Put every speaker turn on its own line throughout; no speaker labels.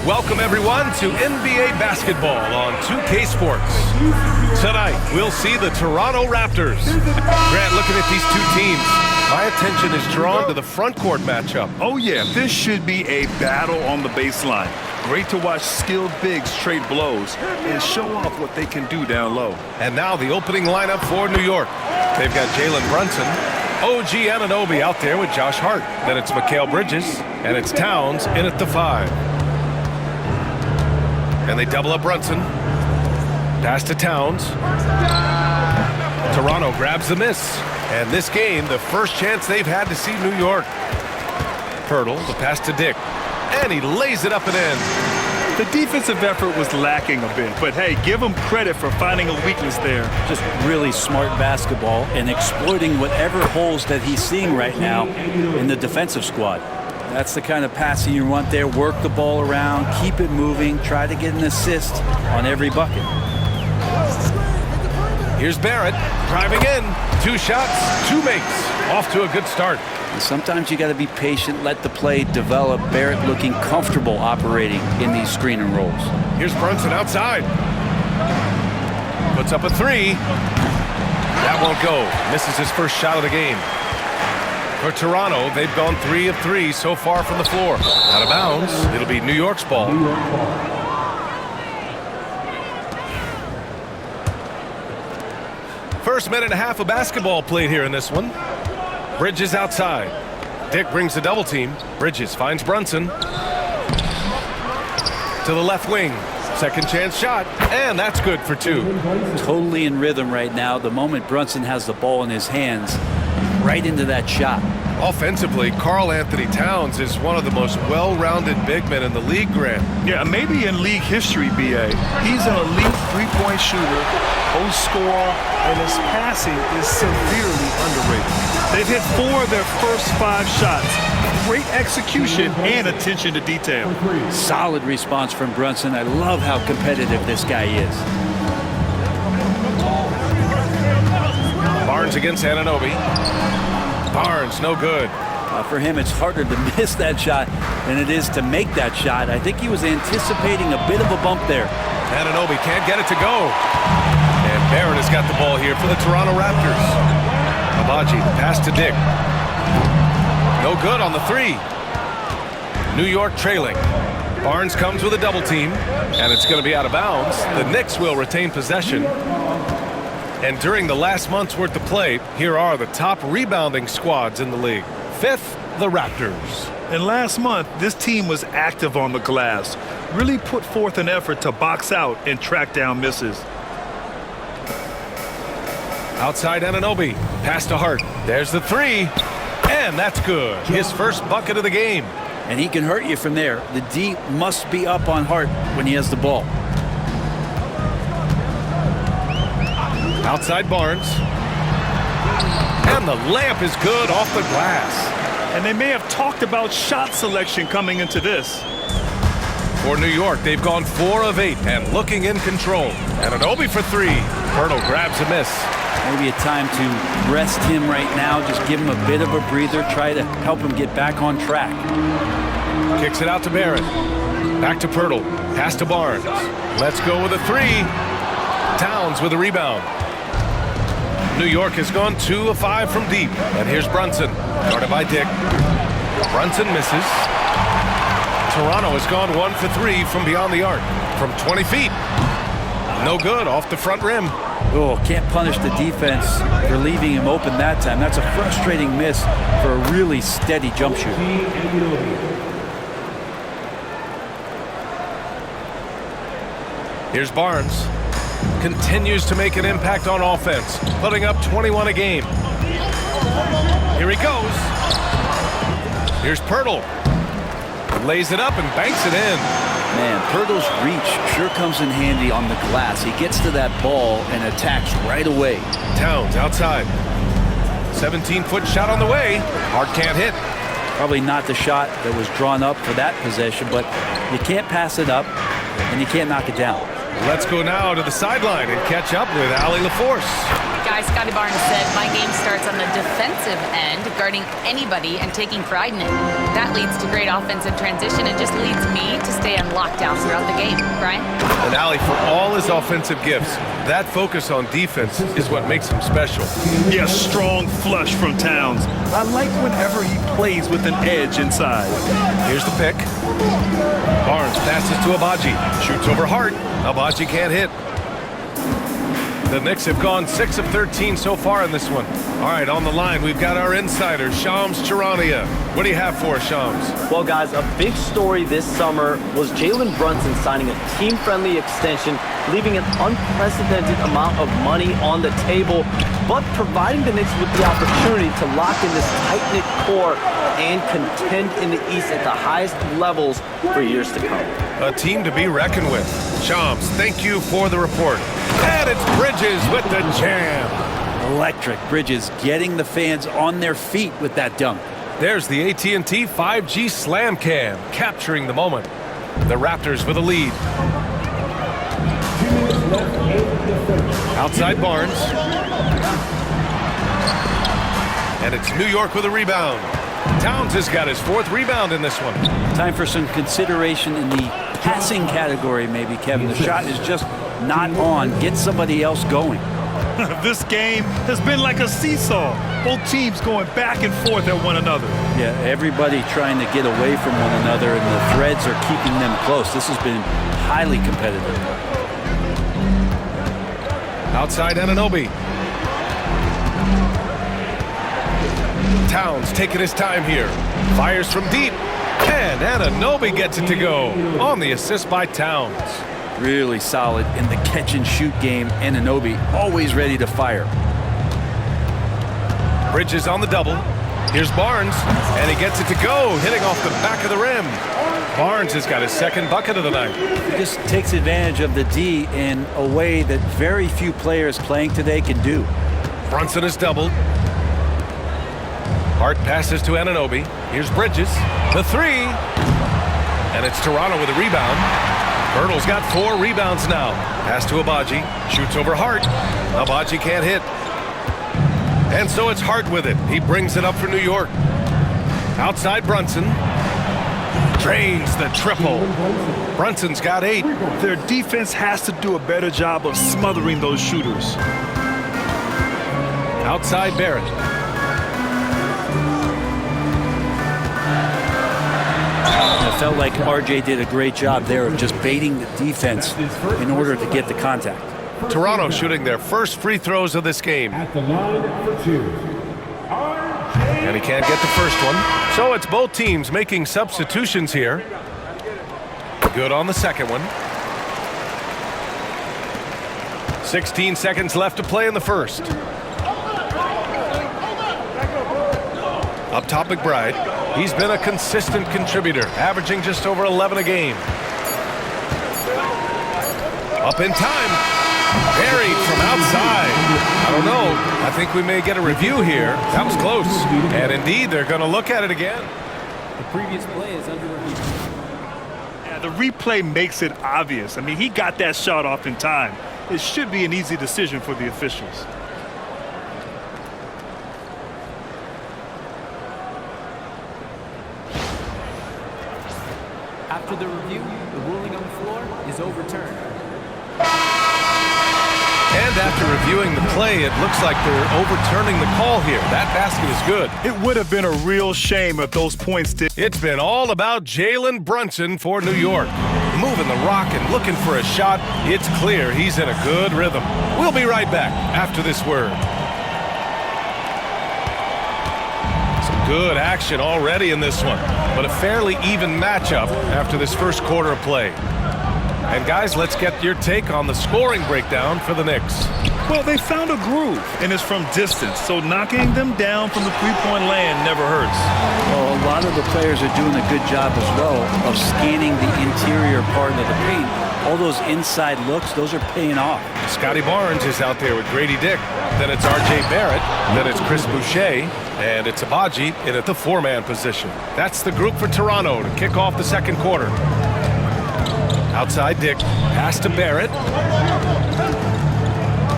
Welcome everyone to NBA basketball on 2K Sports. Tonight, we'll see the Toronto Raptors. Grant, looking at these two teams, my attention is drawn to the front court matchup.
Oh yeah, this should be a battle on the baseline. Great to watch skilled bigs trade blows and show off what they can do down low.
And now the opening lineup for New York. They've got Jalen Brunson, OG Anunoby out there with Josh Hart. Then it's Mikal Bridges, and it's Towns in at the 5. And they double up Brunson. Pass to Towns. Toronto grabs the miss. And this game, the first chance they've had to see New York. Pirtle, the pass to Dick. And he lays it up and in.
The defensive effort was lacking a bit, but hey, give him credit for finding a weakness there.
Just really smart basketball and exploiting whatever holes that he's seeing right now in the defensive squad. That's the kind of passing you want there. Work the ball around, keep it moving, try to get an assist on every bucket.
Here's Barrett driving in. 2 shots, 2 makes. Off to a good start.
And sometimes you got to be patient, let the play develop. Barrett looking comfortable operating in these screen and rolls.
Here's Brunson outside. Puts up a 3. That won't go. Misses his first shot of the game. For Toronto, they've gone 3 of 3 so far from the floor. Out of bounds. It'll be New York's ball. First minute and a half of basketball played here in this one. Bridges outside. Dick brings the double team. Bridges finds Brunson. To the left wing. Second chance shot. And that's good for 2.
Totally in rhythm right now. The moment Brunson has the ball in his hands, right into that shot.
Offensively, Karl Anthony Towns is one of the most well-rounded big men in the league, Grant.
Yeah, maybe in league history, B.A. He's an elite three-point shooter, post scorer, and his passing is severely underrated. They've hit 4 of their first 5 shots. Great execution and attention to detail.
Solid response from Brunson. I love how competitive this guy is.
Barnes against Anunoby. Barnes, no good.
For him, it's harder to miss that shot than it is to make that shot. I think he was anticipating a bit of a bump there.
Anunoby can't get it to go. And Barrett has got the ball here for the Toronto Raptors. Abaji, the pass to Dick. No good on the 3. New York trailing. Barnes comes with a double team, and it's going to be out of bounds. The Knicks will retain possession. And during the last month's worth of play, here are the top rebounding squads in the league. 5th, the Raptors.
And last month, this team was active on the glass. Really put forth an effort to box out and track down misses.
Outside Anunoby. Pass to Hart. There's the 3. And that's good. His first bucket of the game.
And he can hurt you from there. The D must be up on Hart when he has the ball.
Outside Barnes. And the layup is good off the glass.
And they may have talked about shot selection coming into this.
For New York, they've gone 4 of 8 and looking in control. Anunoby for 3. Pirtle grabs a miss.
Maybe a time to rest him right now. Just give him a bit of a breather. Try to help him get back on track.
Kicks it out to Barrett. Back to Pirtle. Pass to Barnes. Let's go with a 3. Towns with a rebound. New York has gone 2 of 5 from deep. And here's Brunson. Guarded by Dick. Brunson misses. Toronto has gone 1 for 3 from beyond the arc. From 20 feet. No good off the front rim.
Oh, can't punish the defense for leaving him open that time. That's a frustrating miss for a really steady jump shoot.
Here's Barnes. Continues to make an impact on offense, putting up 21 a game. Here he goes. Here's Pirtle. Lays it up and banks it in.
Man, Pirtle's reach sure comes in handy on the glass. He gets to that ball and attacks right away.
Towns outside. 17-foot shot on the way. Hart can't hit.
Probably not the shot that was drawn up for that possession, but you can't pass it up and you can't knock it down.
Let's go now to the sideline and catch up with Allie LaForce.
guy Scotty Barnes said, my game starts on the defensive end, guarding anybody and taking pride in it. That leads to great offensive transition and just leads me to stay on lockdown throughout the game. Brian?
And Allie, for all his offensive gifts, that focus on defense is what makes him special.
Yeah, strong flush from Towns. I like whenever he plays with an edge inside.
Here's the pick. Barnes passes to Abaji. Shoots over Hart. Abaji can't hit. The Knicks have gone 6 of 13 so far in this one. All right, on the line, we've got our insider, Shams Charania. What do you have for us, Shams?
Well, guys, a big story this summer was Jalen Brunson signing a team-friendly extension, leaving an unprecedented amount of money on the table, but providing the Knicks with the opportunity to lock in this tight-knit core and contend in the East at the highest levels for years to come.
A team to be reckoned with. Shams, thank you for the report. And it's Bridges with the jam.
Electric. Bridges getting the fans on their feet with that dunk.
There's the AT&T 5G Slam Cam, capturing the moment. The Raptors with a lead. Outside Barnes. And it's New York with a rebound. Towns has got his 4th rebound in this one.
Time for some consideration in the passing category, maybe, Kevin. The shot is just not on. Get somebody else going.
This game has been like a seesaw. Both teams going back and forth at one another.
Yeah, everybody trying to get away from one another, and the threads are keeping them close. This has been highly competitive.
Outside Anunoby. Towns taking his time here. Fires from deep. And Anunoby gets it to go on the assist by Towns.
Really solid in the catch-and-shoot game. Anunoby always ready to fire.
Bridges on the double. Here's Barnes, and he gets it to go, hitting off the back of the rim. Barnes has got his 2nd bucket of the night.
He just takes advantage of the D in a way that very few players playing today can do.
Brunson is doubled. Hart passes to Anunoby. Here's Bridges. The 3. And it's Toronto with a rebound. Birtle's got 4 rebounds now. Pass to Abaji. Shoots over Hart. Abaji can't hit. And so it's Hart with it. He brings it up for New York. Outside Brunson. Drains the triple. Brunson's got 8.
Their defense has to do a better job of smothering those shooters.
Outside Barrett.
It felt like RJ did a great job there of just baiting the defense in order to get the contact.
Toronto shooting their first free throws of this game.
At the line for 2.
And he can't get the first one. So it's both teams making substitutions here. Good on the second one. 16 seconds left to play in the first. Up top, McBride. He's been a consistent contributor, averaging just over 11 a game. Up in time. Buried from outside. I don't know. I think we may get a review here. That was close. And indeed, they're going to look at it again.
The previous play is under review.
Yeah, the replay makes it obvious. I mean, he got that shot off in time. It should be an easy decision for the officials.
After the review, the ruling on the floor is overturned.
And after reviewing the play, it looks like they're overturning the call here. That basket is good.
It would have been a real shame if those points did.
It's been all about Jalen Brunson for New York. Moving the rock and looking for a shot. It's clear he's in a good rhythm. We'll be right back after this word. Some good action already in this one, but a fairly even matchup after this first quarter of play. And guys, let's get your take on the scoring breakdown for the Knicks.
Well, they found a groove, and it's from distance, so knocking them down from the three-point land never hurts.
Well, a lot of the players are doing a good job as well of scanning the interior part of the paint. All those inside looks, those are paying off.
Scotty Barnes is out there with Grady Dick. Then it's R.J. Barrett. Then it's Chris Boucher. And it's Abaji in at the 4-man position. That's the group for Toronto to kick off the second quarter. Outside Dick, pass to Barrett.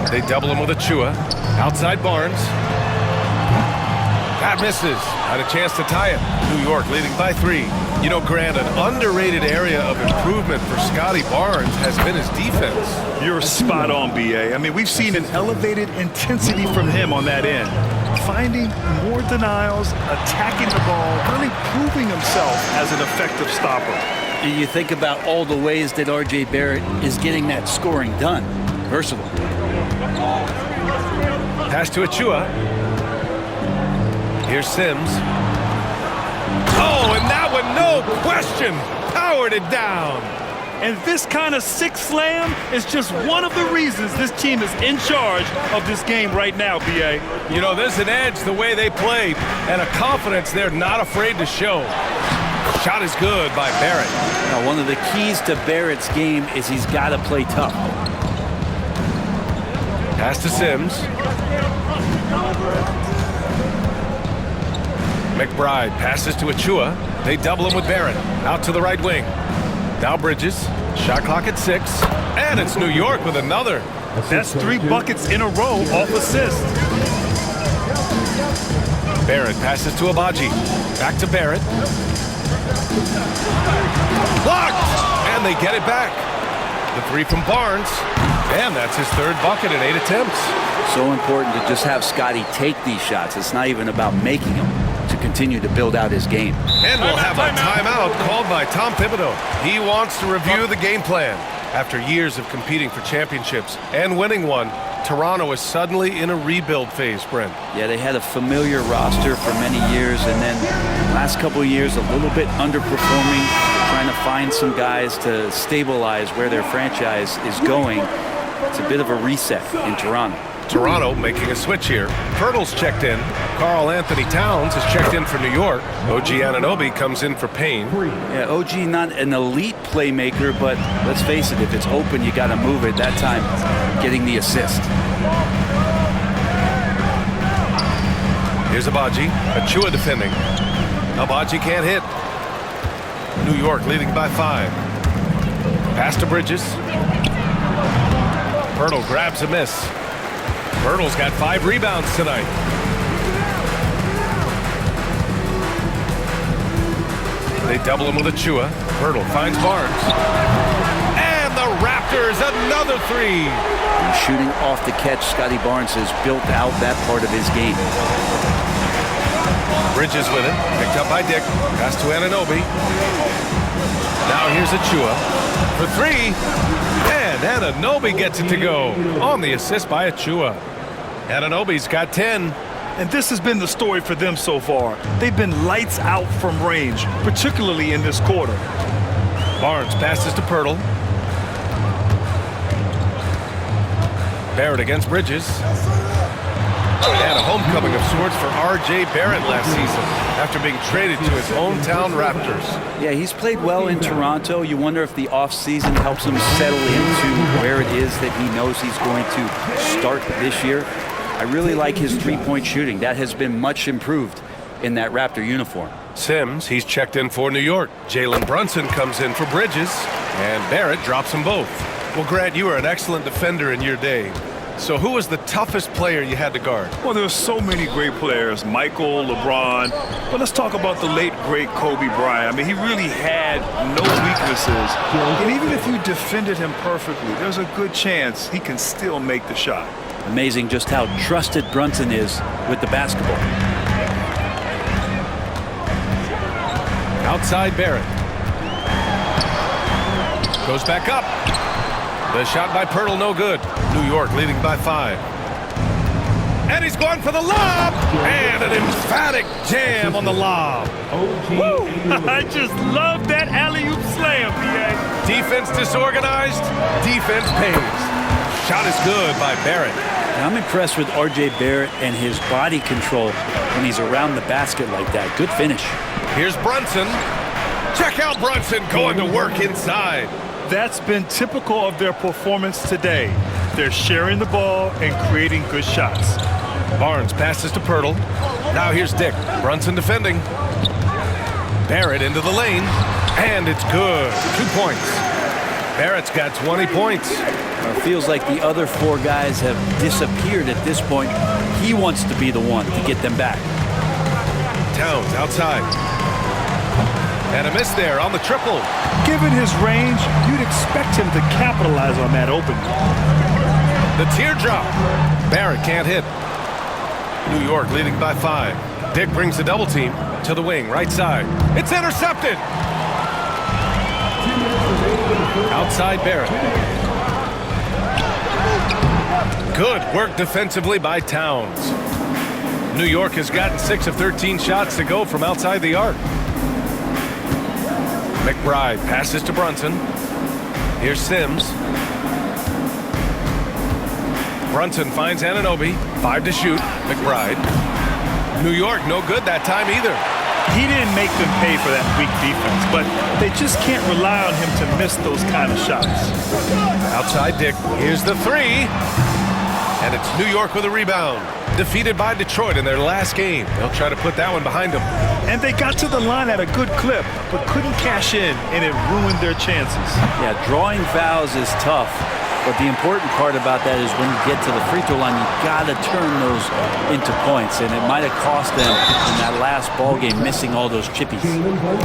They double him with Achua. Outside Barnes. That misses. Had a chance to tie it. New York leading by 3. You know, Grant, an underrated area of improvement for Scotty Barnes has been his defense.
You're spot on, B.A. I mean, we've seen an elevated intensity from him on that end. Finding more denials, attacking the ball, really proving himself as an effective stopper.
And you think about all the ways that R.J. Barrett is getting that scoring done. Versatile.
Pass to Achua. Here's Sims. Oh, and that one, no question, powered it down.
And this kind of six slam is just one of the reasons this team is in charge of this game right now, B.A.
You know, there's an edge the way they played and a confidence they're not afraid to show. Shot is good by Barrett.
Now, one of the keys to Barrett's game is he's got to play tough.
Pass to Sims. McBride passes to Achua. They double him with Barrett. Out to the right wing. Now Bridges. Shot clock at 6. And it's New York with another.
That's 3 buckets in a row off assist.
Barrett passes to Abaji. Back to Barrett. Blocked! And they get it back. The 3 from Barnes. And that's his 3rd bucket in 8 attempts.
So important to just have Scotty take these shots. It's not even about making them, to continue to build out his game.
And we'll have a timeout called by Tom Thibodeau. He wants to review the game plan. After years of competing for championships and winning one, Toronto is suddenly in a rebuild phase, Brent.
Yeah, they had a familiar roster for many years, and then last couple of years a little bit underperforming, trying to find some guys to stabilize where their franchise is going. It's a bit of a reset in Toronto.
Toronto making a switch here. Pirtle's checked in. Karl Anthony Towns has checked in for New York. OG Anunoby comes in for Payne.
Yeah, OG not an elite playmaker, but let's face it, if it's open, you got to move it. That time, getting the assist.
Here's Abaji. Achua defending. Abaji can't hit. New York leading by 5. Pass to Bridges. Pirtle grabs a miss. Pirtle's got 5 rebounds tonight. They double him with Achua. Pirtle finds Barnes. And the Raptors, another 3.
And shooting off the catch, Scotty Barnes has built out that part of his game.
Bridges with it. Picked up by Dick. Pass to Anunoby. Now here's Achua for 3. And Anunoby gets it to go on the assist by Achua. Anunoby's got 10.
And this has been the story for them so far. They've been lights out from range, particularly in this quarter.
Barnes passes to Pirtle. Barrett against Bridges. And a homecoming of sorts for R.J. Barrett last season after being traded to his hometown Raptors.
Yeah, he's played well in Toronto. You wonder if the offseason helps him settle into where it is that he knows he's going to start this year. I really like his three-point shooting. That has been much improved in that Raptor uniform.
Sims, he's checked in for New York. Jalen Brunson comes in for Bridges. And Barrett drops them both. Well, Grant, you were an excellent defender in your day. So who was the toughest player you had to guard?
Well, there's so many great players, Michael, LeBron. But let's talk about the late, great Kobe Bryant. I mean, he really had no weaknesses. And even if you defended him perfectly, there's a good chance he can still make the shot.
Amazing just how trusted Brunson is with the basketball.
Outside Barrett. Goes back up. The shot by Pirtle, no good. New York leading by 5. And he's going for the lob. And an emphatic jam on the lob.
Woo! I just love that alley-oop slam, B.A.
Defense disorganized. Defense pays. Shot is good by Barrett.
I'm impressed with R.J. Barrett and his body control when he's around the basket like that. Good finish.
Here's Brunson. Check out Brunson going to work inside.
That's been typical of their performance today. They're sharing the ball and creating good shots.
Barnes passes to Pirtle. Now here's Dick. Brunson defending. Barrett into the lane. And it's good. 2 points. Barrett's got 20 points.
It feels like the other four guys have disappeared at this point. He wants to be the one to get them back.
Towns outside. And a miss there on the triple.
Given his range, you'd expect him to capitalize on that opening.
The teardrop. Barrett can't hit. New York leading by 5. Dick brings the double team to the wing, right side. It's intercepted. Outside Barrett. Good work defensively by Towns. New York has gotten 6 of 13 shots to go from outside the arc. McBride passes to Brunson. Here's Sims. Brunson finds Anunoby. 5 to shoot. McBride. New York no good that time either.
He didn't make them pay for that weak defense, but they just can't rely on him to miss those kind of shots.
Outside Dick. Here's the 3. And it's New York with a rebound. Defeated by Detroit in their last game. They'll try to put that one behind them.
And they got to the line at a good clip, but couldn't cash in, and it ruined their chances.
Yeah, drawing fouls is tough, but the important part about that is when you get to the free throw line, you got to turn those into points, and it might have cost them in that last ball game missing all those chippies.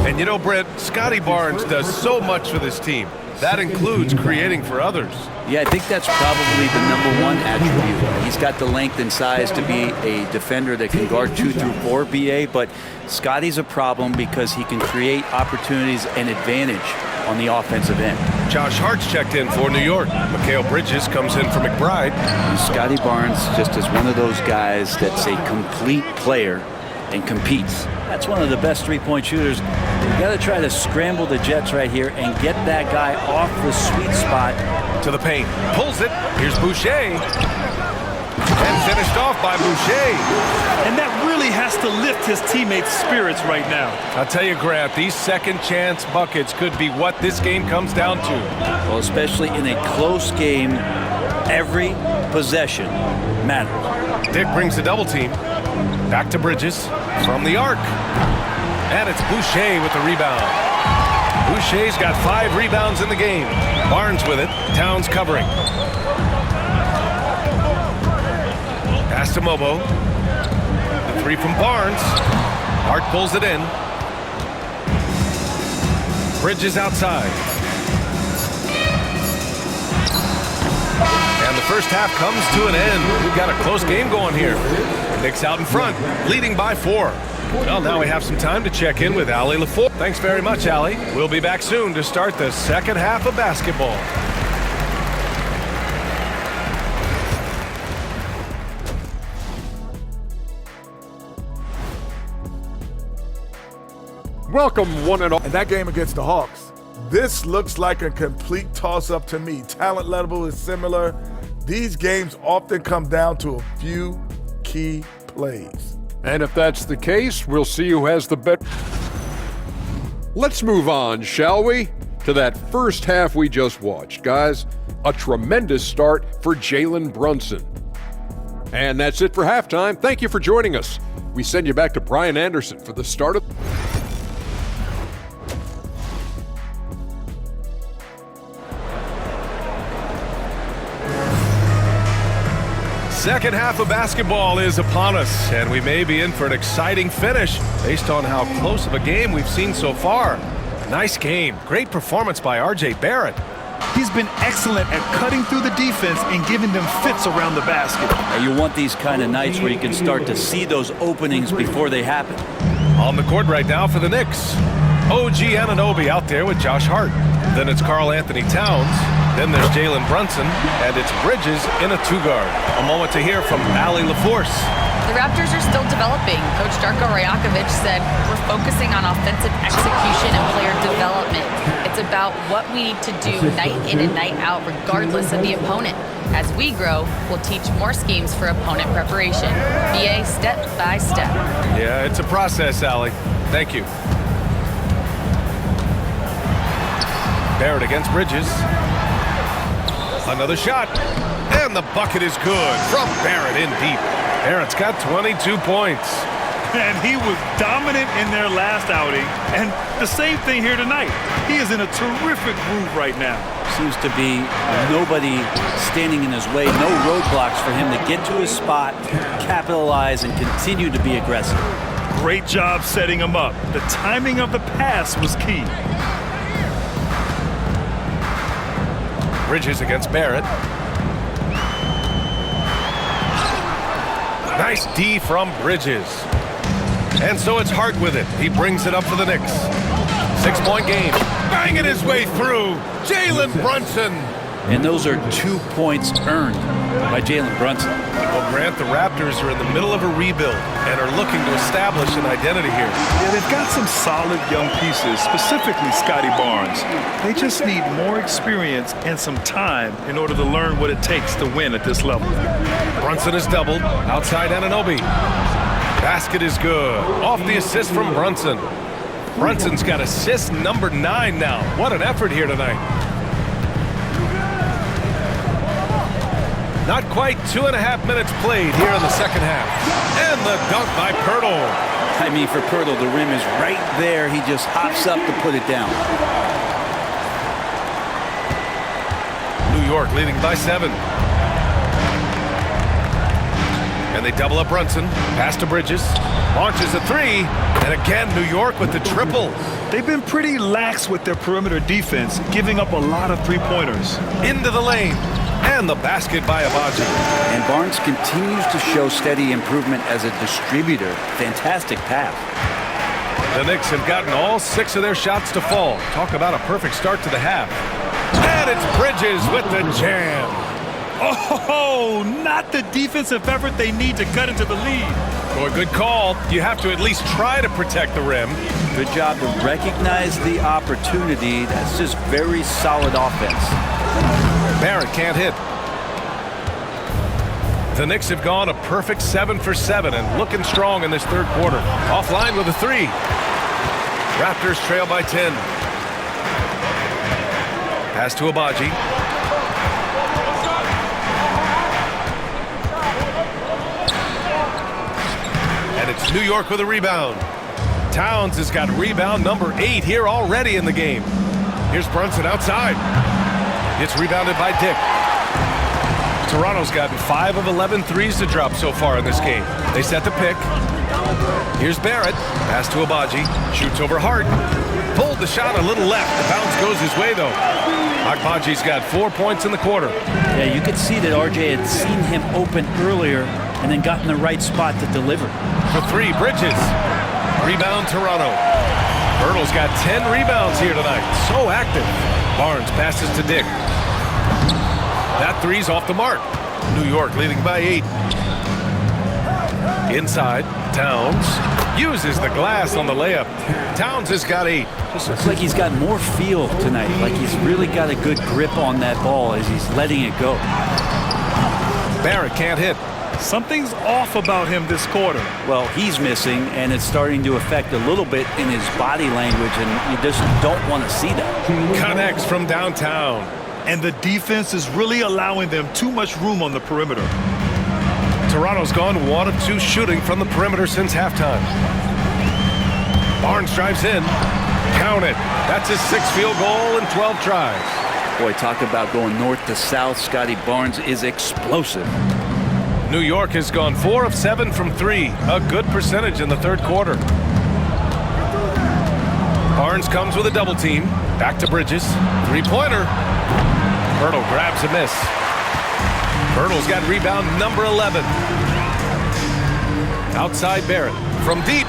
And you know, Brett, Scotty Barnes does so much for this team. That includes creating for others.
Yeah, I think that's probably the #1 attribute. He's got the length and size to be a defender that can guard 2 through 4, BA, but Scotty's a problem because he can create opportunities and advantage on the offensive end.
Josh Hart's checked in for New York. Mikal Bridges comes in for McBride.
And Scotty Barnes just is one of those guys that's a complete player and competes. That's one of the best three-point shooters. You got to try to scramble the Jets right here and get that guy off the sweet spot.
To the paint. Pulls it. Here's Boucher. And finished off by Boucher.
And that really has to lift his teammates' spirits right now.
I'll tell you, Grant, these second chance buckets could be what this game comes down to.
Well, especially in a close game, every possession matters.
Dick brings the double team. Back to Bridges from the arc. And it's Boucher with the rebound. Boucher's got 5 rebounds in the game. Barnes with it. Towns covering. Pass to Mobo. The 3 from Barnes. Hart pulls it in. Bridges outside. And the first half comes to an end. We've got a close game going here. Knicks out in front, leading by 4. Well, now we have some time to check in with Allie LaFour. Thanks very much, Allie. We'll be back soon to start the second half of basketball.
Welcome, one and all. And that game against the Hawks, this looks like a complete toss-up to me. Talent level is similar. These games often come down to a few key plays.
And if that's the case, we'll see who has the better. Let's move on, shall we? To that first half we just watched. Guys, a tremendous start for Jalen Brunson. And that's it for halftime. Thank you for joining us. We send you back to Brian Anderson for the start of...
Second half of basketball is upon us, and we may be in for an exciting finish based on how close of a game we've seen so far. Nice game. Great performance by R.J. Barrett.
He's been excellent at cutting through the defense and giving them fits around the basket.
You want these kind of nights where you can start to see those openings before they happen.
On the court right now for the Knicks. OG Anunoby out there with Josh Hart. Then it's Karl Anthony Towns. Then there's Jalen Brunson, and it's Bridges in a 2-guard. A moment to hear from Allie LaFour.
The Raptors are still developing. Coach Darko Rajakovic said, we're focusing on offensive execution and player development. It's about what we need to do night in and night out, regardless of the opponent. As we grow, we'll teach more schemes for opponent preparation. BA step by step.
Yeah, it's a process, Allie. Thank you. Barrett against Bridges. Another shot. And the bucket is good from Barrett in deep. Barrett's got 22 points.
And he was dominant in their last outing. And the same thing here tonight. He is in a terrific groove right now.
Seems to be nobody standing in his way, no roadblocks for him to get to his spot, capitalize, and continue to be aggressive.
Great job setting him up. The timing of the pass was key.
Bridges against Barrett. Nice D from Bridges. And so it's Hart with it. He brings it up for the Knicks. 6-point game. Banging his way through. Jalen Brunson.
And those are 2 points earned by Jalen Brunson.
Well, Grant, the Raptors are in the middle of a rebuild and are looking to establish an identity here.
Yeah, they've got some solid young pieces, specifically Scotty Barnes. They just need more experience and some time in order to learn what it takes to win at this level.
Brunson is doubled. Outside Anunoby. Basket is good. Off the assist from Brunson. Brunson's got assist number 9 now. What an effort here tonight. Not quite 2.5 minutes played here in the second half. And the dunk by Pirtle.
I mean, for Pirtle, the rim is right there. He just hops up to put it down.
New York leading by 7. And they double up Brunson. Pass to Bridges. Launches a 3. And again, New York with the triple.
They've been pretty lax with their perimeter defense, giving up a lot of three-pointers.
Into the lane. And the basket by Abaji.
And Barnes continues to show steady improvement as a distributor. Fantastic pass.
The Knicks have gotten all 6 of their shots to fall. Talk about a perfect start to the half. And it's Bridges with the jam.
Oh, not the defensive effort they need to cut into the lead.
Boy, good call. You have to at least try to protect the rim.
Good job to recognize the opportunity. That's just very solid offense.
Barrett can't hit. The Knicks have gone a perfect 7 for 7 and looking strong in this third quarter. Offline with a 3. Raptors trail by 10. Pass to Abaji. And it's New York with a rebound. Towns has got rebound number 8 here already in the game. Here's Brunson outside. It's rebounded by Dick. Toronto's gotten 5 of 11 threes to drop so far in this game. They set the pick. Here's Barrett. Pass to Abaji. Shoots over Hart. Pulled the shot a little left. The bounce goes his way, though. Abaji's got 4 points in the quarter.
Yeah, you could see that RJ had seen him open earlier and then got in the right spot to deliver.
For 3, Bridges. Rebound, Toronto. Pirtle's got 10 rebounds here tonight. So active. Barnes passes to Dick. That 3's off the mark. New York leading by 8. Inside, Towns uses the glass on the layup. Towns has got 8.
Just looks like he's got more feel tonight. Like he's really got a good grip on that ball as he's letting it go.
Barrett can't hit.
Something's off about him this quarter.
Well, he's missing, and it's starting to affect a little bit in his body language, and you just don't want to see that.
Connects from downtown.
And the defense is really allowing them too much room on the perimeter.
Toronto's gone 1 of 2 shooting from the perimeter since halftime. Barnes drives in. Count it. That's his 6th field goal in 12 tries.
Boy, talk about going north to south. Scotty Barnes is explosive.
New York has gone 4 of 7 from 3. A good percentage in the third quarter. Barnes comes with a double team. Back to Bridges. 3-pointer. Pirtle grabs a miss. Pirtle's got rebound number 11. Outside Barrett. From deep.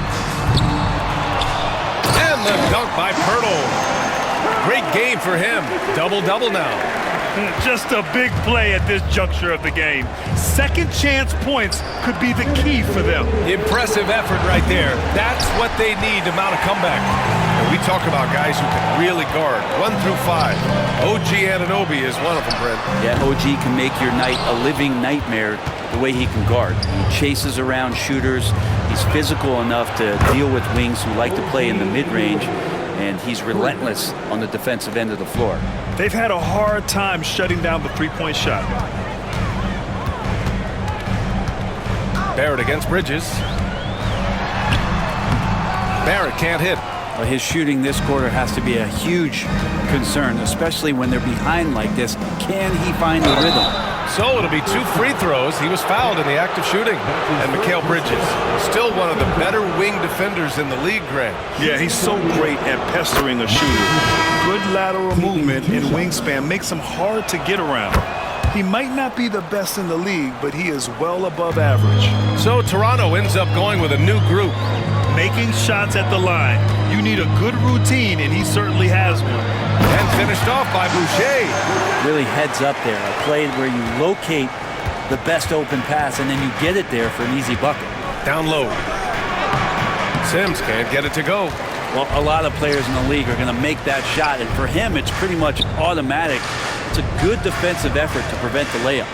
And the dunk by Pirtle. Great game for him. Double-double now.
Just a big play at this juncture of the game. Second chance points could be the key for them.
Impressive effort right there. That's what they need to mount a comeback. And we talk about guys who can really guard 1 through 5. OG Anunoby is one of them, Brent.
Yeah, OG can make your night a living nightmare the way he can guard. He chases around shooters. He's physical enough to deal with wings who like to play in the mid-range. And he's relentless on the defensive end of the floor.
They've had a hard time shutting down the three-point shot.
Barrett against Bridges. Barrett can't hit.
Well, his shooting this quarter has to be a huge concern, especially when they're behind like this. Can he find the rhythm?
So it'll be 2 free throws. He was fouled in the act of shooting. And Mikal Bridges, still one of the better wing defenders in the league, Grant.
Yeah, he's so great at pestering a shooter. Good lateral movement and wingspan makes him hard to get around. He might not be the best in the league, but he is well above average.
So Toronto ends up going with a new group.
Making shots at the line. You need a good routine, and he certainly has one.
And finished off by Boucher.
Really heads up there. A play where you locate the best open pass and then you get it there for an easy bucket.
Down low. Sims can't get it to go.
Well, a lot of players in the league are going to make that shot, and for him, it's pretty much automatic. It's a good defensive effort to prevent the layup.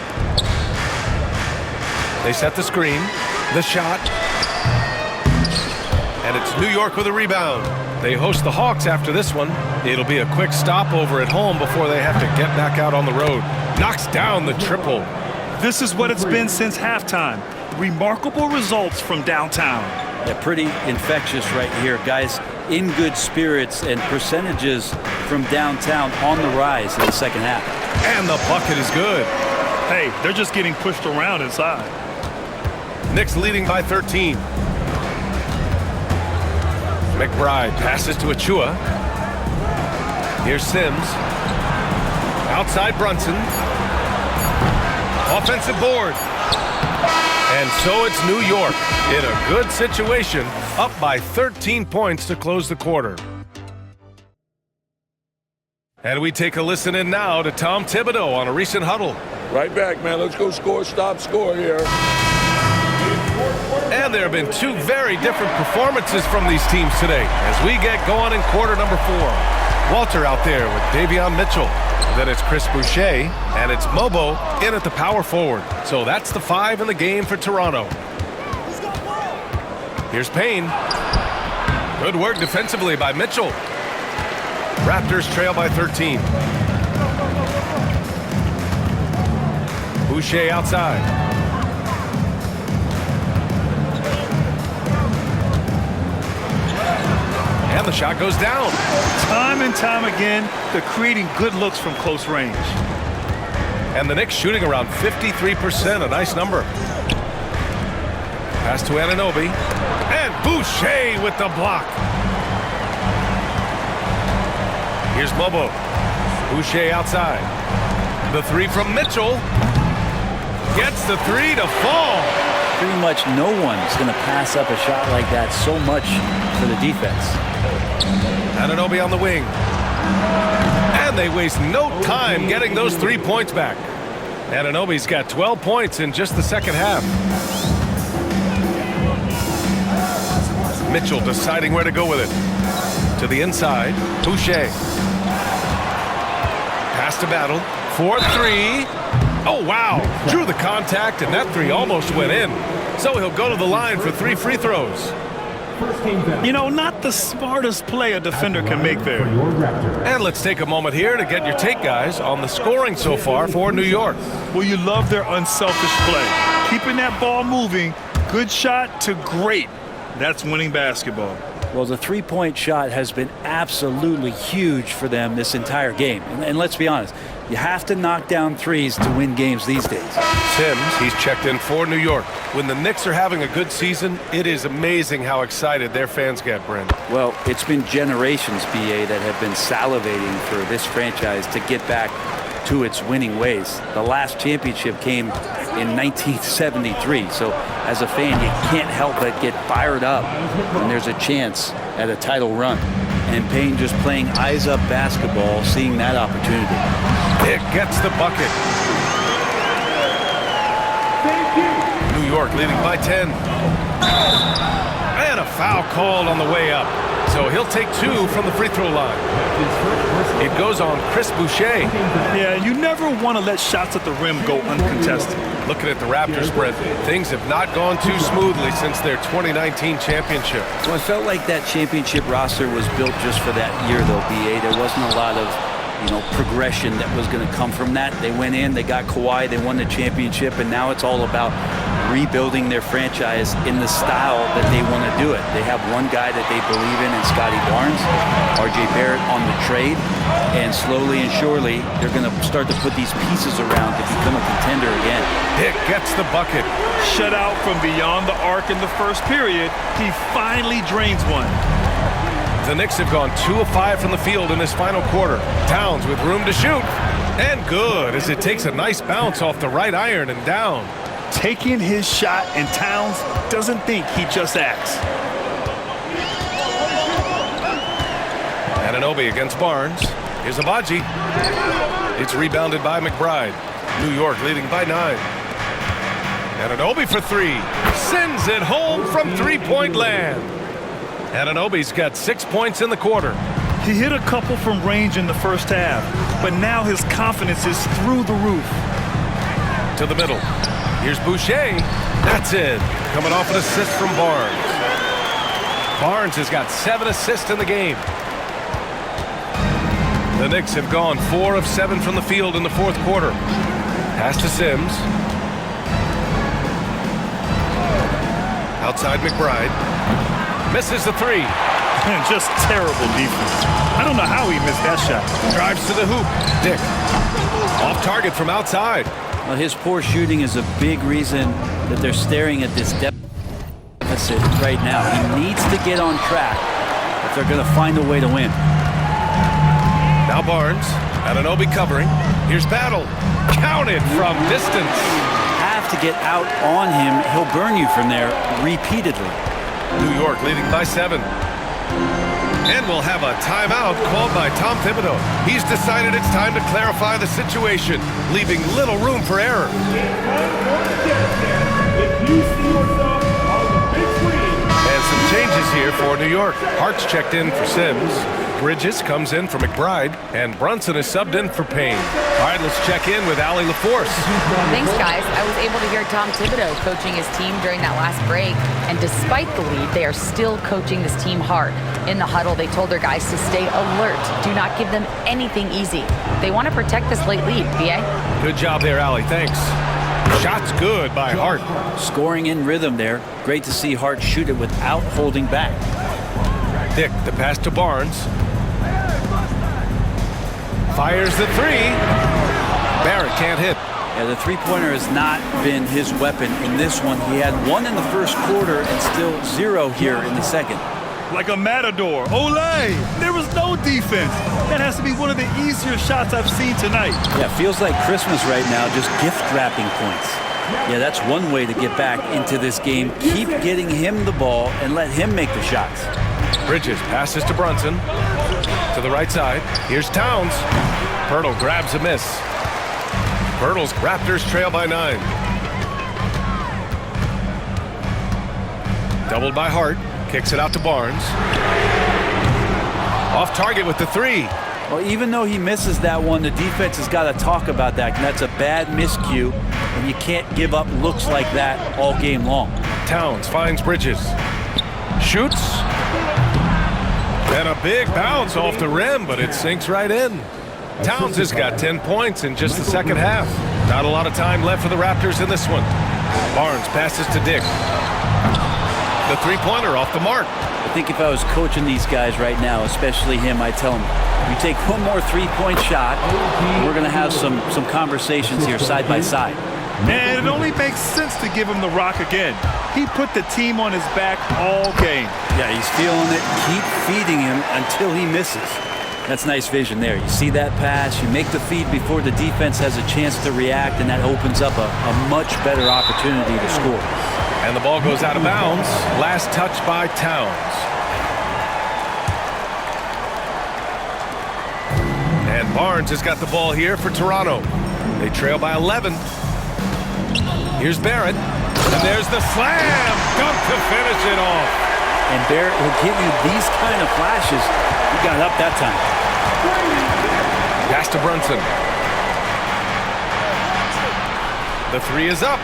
They set the screen. The shot. And it's New York with a rebound. They host the Hawks after this one. It'll be a quick stopover at home before they have to get back out on the road. Knocks down the triple.
This is what it's been since halftime. Remarkable results from downtown.
Yeah, pretty infectious right here. Guys in good spirits, and percentages from downtown on the rise in the second half.
And the bucket is good.
Hey, they're just getting pushed around inside.
Knicks leading by 13. McBride passes to Achua. Here's Sims. Outside Brunson. Offensive board. And so it's New York in a good situation, up by 13 points to close the quarter. And we take a listen in now to Tom Thibodeau on a recent huddle.
Right back, man. Let's go score, stop, score here.
And there have been 2 very different performances from these teams today as we get going in quarter number 4. Walter out there with Davion Mitchell. Then it's Chris Boucher, and it's Mobo in at the power forward. So that's the 5 in the game for Toronto. Here's Payne. Good work defensively by Mitchell. Raptors trail by 13. Boucher outside. And the shot goes down.
Time and time again, they're creating good looks from close range.
And the Knicks shooting around 53%, a nice number. Pass to Anunoby. And Boucher with the block. Here's Mobo. Boucher outside. The 3 from Mitchell. Gets the 3 to fall.
Pretty much no one's going to pass up a shot like that so much for the defense.
Anunoby on the wing. And they waste no time getting those 3 points back. Anunoby's got 12 points in just the second half. Mitchell deciding where to go with it. To the inside, Boucher. Pass to Battle. 4-3. Oh, wow. Drew the contact, and that 3 almost went in. So he'll go to the line for 3 free throws.
You know, not the smartest play a defender can make there.
And let's take a moment here to get your take, guys, on the scoring so far for New York.
Well, you love their unselfish play. Keeping that ball moving, good shot to great. That's winning basketball.
Well, the three-point shot has been absolutely huge for them this entire game. And let's be honest, you have to knock down threes to win games these days.
Sims, he's checked in for New York. When the Knicks are having a good season, it is amazing how excited their fans get, Brent.
Well, it's been generations, BA, that have been salivating for this franchise to get back to its winning ways. The last championship came in 1973. So as a fan, you can't help but get fired up when there's a chance at a title run. And Payne just playing eyes-up basketball, seeing that opportunity.
It gets the bucket. New York leading by 10. And a foul called on the way up. So he'll take 2 from the free throw line. It goes on Chris Boucher.
Yeah, you never want to let shots at the rim go uncontested.
Looking at the Raptors, Brent, things have not gone too smoothly since their 2019 championship.
So I felt like that championship roster was built just for that year, though, BA. There wasn't a lot of, progression that was going to come from that. They went in, they got Kawhi, they won the championship, and now it's all about rebuilding their franchise in the style that they want to do it. They have one guy that they believe in Scotty Barnes, R.J. Barrett on the trade, and slowly and surely they're going to start to put these pieces around to become a contender again.
Dick gets the bucket.
Shut out from beyond the arc in the first period. He finally drains one.
The Knicks have gone 2 of 5 from the field in this final quarter. Towns with room to shoot. And good, as it takes a nice bounce off the right iron and down.
Taking his shot, and Towns doesn't think, he just acts.
Anunoby against Barnes. Here's Abaji. It's rebounded by McBride. New York leading by 9. Anunoby for 3. Sends it home from three-point land. Anunoby's got 6 points in the quarter.
He hit a couple from range in the first half, but now his confidence is through the roof.
To the middle. Here's Boucher. That's it. Coming off an assist from Barnes. Barnes has got 7 assists in the game. The Knicks have gone 4 of 7 from the field in the fourth quarter. Pass to Sims. Outside McBride. Misses the 3.
Just terrible defense. I don't know how he missed that shot.
Drives to the hoop. Dick. Off target from outside.
Well, his poor shooting is a big reason that they're staring at this deficit right now. He needs to get on track if they're going to find a way to win.
Now Barnes. Anunoby covering. Here's Battle. Counted from distance.
Have to get out on him. He'll burn you from there repeatedly.
New York leading by 7. And we'll have a timeout called by Tom Thibodeau. He's decided it's time to clarify the situation, leaving little room for error. And some changes here for New York. Hart's checked in for Sims. Bridges comes in for McBride, and Brunson is subbed in for Payne. All right, let's check in with Allie LaForce.
Thanks, guys. I was able to hear Tom Thibodeau coaching his team during that last break, and despite the lead, they are still coaching this team hard. In the huddle, they told their guys to stay alert. Do not give them anything easy. They want to protect this late lead, B.A.
Good job there, Allie. Thanks. Shot's good by Hart.
Scoring in rhythm there. Great to see Hart shoot it without holding back.
Dick, the pass to Barnes. Fires the 3. Barrett can't hit.
Yeah, the three-pointer has not been his weapon in this one. He had 1 in the first quarter and still 0 here in the second.
Like a matador. Olay! There was no defense. That has to be one of the easier shots I've seen tonight.
Yeah, feels like Christmas right now, just gift-wrapping points. Yeah, that's one way to get back into this game. Keep getting him the ball and let him make the shots.
Bridges passes to Brunson. To the right side. Here's Towns. Pirtle grabs a miss. Pirtle's Raptors trail by 9. Doubled by Hart. Kicks it out to Barnes. Off target with the 3.
Well, even though he misses that one, the defense has got to talk about that. And that's a bad miscue, and you can't give up looks like that all game long.
Towns finds Bridges. Shoots. And a big bounce off the rim, but it sinks right in. Towns has got 10 points in just the second half. Not a lot of time left for the Raptors in this one. Barnes passes to Dick. The three-pointer off the mark.
I think if I was coaching these guys right now, especially him, I'd tell him, you take one more three-point shot, we're going to have some conversations here side by side.
And it only makes sense to give him the rock again. He put the team on his back all game.
Yeah, he's feeling it. Keep feeding him until he misses. That's nice vision there. You see that pass, you make the feed before the defense has a chance to react, and that opens up a much better opportunity to score.
And the ball goes out of bounds. Last touch by Towns. And Barnes has got the ball here for Toronto. They trail by 11. Here's Barrett. And there's the slam. Dunk to finish it off.
And Barrett will give you these kind of flashes. He got up that time.
Pass to Brunson. The 3 is up.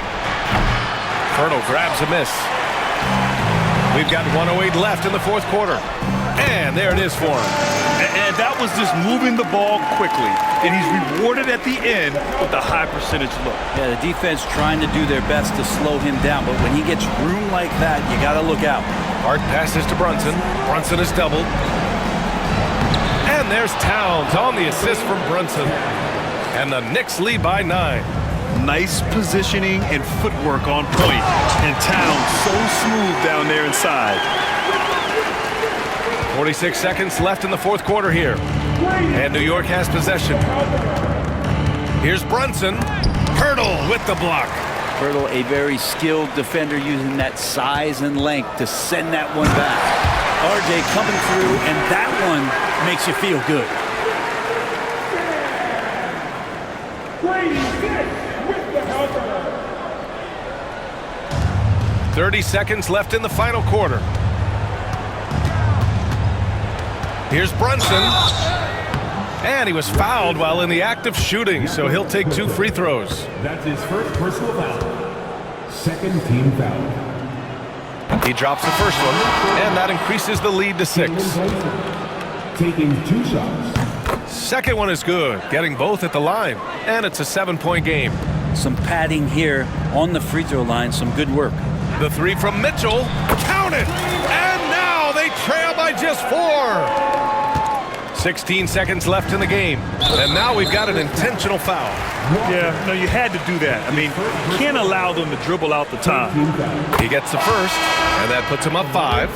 Pirtle grabs a miss. We've got 1:08 left in the fourth quarter. And there it is for him.
and that was just moving the ball quickly. And he's rewarded at the end with a high percentage look.
Yeah, the defense trying to do their best to slow him down, but when he gets room like that, you got to look out.
Hart passes to Brunson. Brunson is doubled. And there's Towns on the assist from Brunson. And the Knicks lead by 9.
Nice positioning and footwork on point. And Towns so smooth down there inside.
46 seconds left in the fourth quarter here. And New York has possession. Here's Brunson. Hurdle with the block.
Hurdle, a very skilled defender, using that size and length to send that one back. RJ coming through, and that one makes you feel good.
30 seconds left in the final quarter. Here's Brunson. And he was fouled while in the act of shooting, so he'll take 2 free throws.
That's his first personal foul. Second team foul.
He drops the first one, and that increases the lead to 6.
Taking 2 shots.
Second one is good, getting both at the line, and it's a 7-point game.
Some padding here on the free throw line, some good work.
The 3 from Mitchell, counted, and now they trail by just 4. 16 seconds left in the game, and now we've got an intentional foul.
Yeah, no, you had to do that. I mean, you can't allow them to dribble out the time.
He gets the first, and that puts him up 5.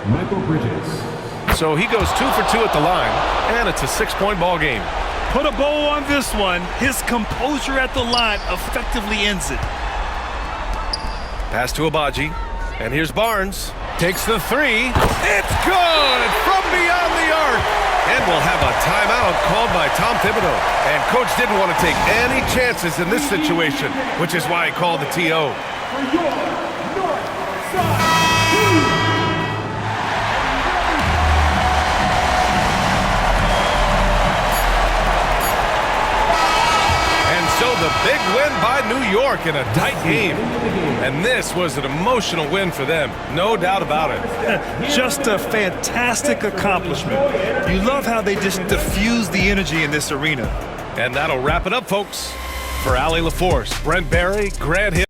Michael Bridges.
So he goes 2 for 2 at the line, and it's a 6-point ball game.
Put a bow on this one. His composure at the line effectively ends it.
Pass to Abaji, and here's Barnes. Takes the 3. It's good from beyond the arc. And we'll have a timeout called by Tom Thibodeau. And Coach didn't want to take any chances in this situation, which is why he called the TO. So the big win by New York in a tight game. And this was an emotional win for them, no doubt about it.
Just a fantastic accomplishment. You love how they just diffuse the energy in this arena.
And that'll wrap it up, folks. For Allie LaForce, Brent Barry, Grant Hill.